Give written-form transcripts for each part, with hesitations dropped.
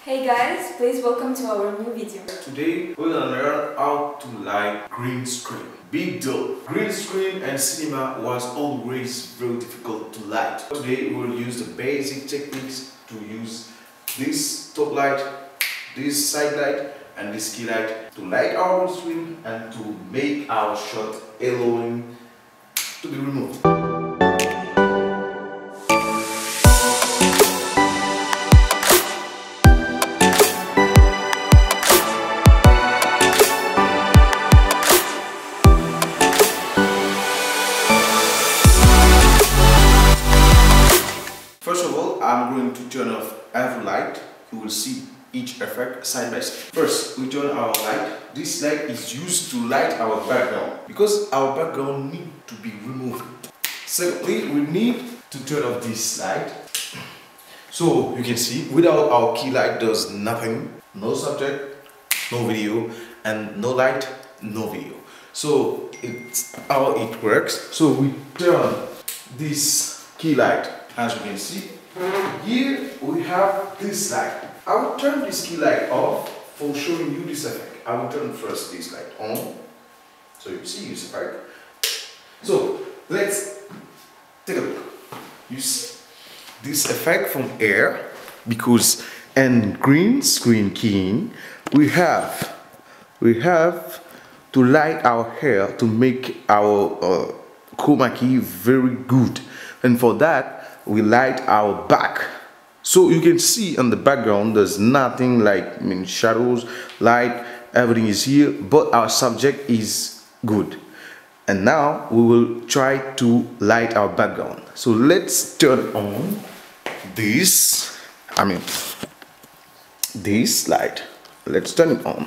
Hey guys, please welcome to our new video. Today we're gonna learn how to light green screen. Big deal. Green screen and cinema was always very difficult to light. Today we will use the basic techniques to use this top light, this side light and this key light to light our green screen and to make our shot allowing to be removed. First of all, I'm going to turn off every light. You will see each effect side by side. First, we turn our light. This light is used to light our background because our background needs to be removed. Secondly, we need to turn off this light. So you can see, without our key light, there's nothing, no subject, no video, and no light, no video. So it's how it works. So we turn this key light. As you can see, here we have this light. I will turn this key light off for showing you this effect. I will turn first this light on, so you see this effect. So let's take a look. You see this effect from air, because in green screen keying we have to light our hair to make our chroma key very good, and for that we light our back. So you can see on the background there's nothing like shadows, light, everything is here, but our subject is good. And now we will try to light our background. So let's turn on this light. Let's turn it on.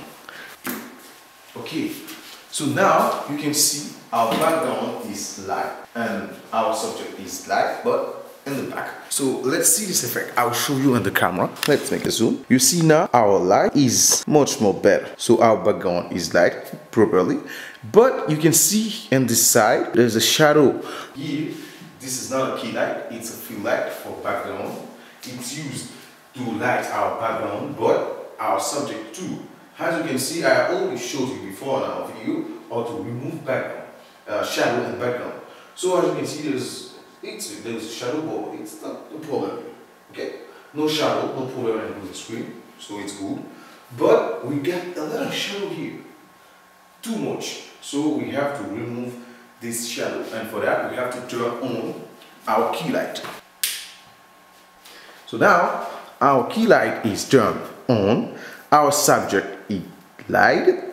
Okay, so now you can see our background is light and our subject is light, but in the back. So let's see this effect. I'll show you on the camera. Let's make a zoom. You see now our light is much more better. So our background is light properly. But you can see on this side there's a shadow. Here, this is not a key light, it's a fill light for background. It's used to light our background, but our subject too. As you can see, I already showed you before in our video how to remove background, shadow and background. So as you can see, there's a shadow, but it's not a problem. Okay, no shadow, no problem with the screen, so it's good. But we get a little shadow here, too much. So we have to remove this shadow, and for that we have to turn on our key light. So now our key light is turned on, our subject is lighted,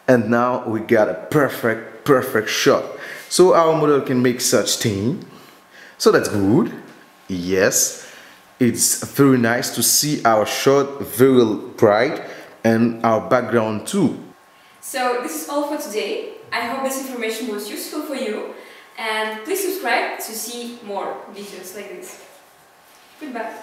and now we got a perfect shot. So our model can make such thing. So that's good. Yes, it's very nice to see our shot very bright and our background too. So this is all for today. I hope this information was useful for you, and please subscribe to see more videos like this. Goodbye.